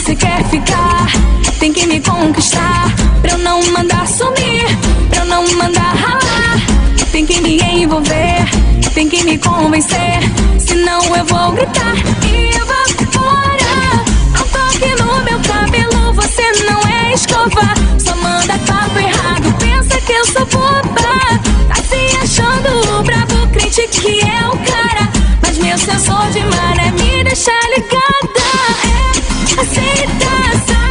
você quer ficar, tem que me conquistar. Pra eu não mandar sumir, pra eu não mandar ralar, tem que me envolver, tem que me convencer. Senão eu vou gritar e evapora. Não toque no meu cabelo, você não é escova. Só manda papo errado, pensa que eu sou boba. Tá se achando bravo, crente que é o cara, mas meu sensor de maré me deixa ligada. É aceitação.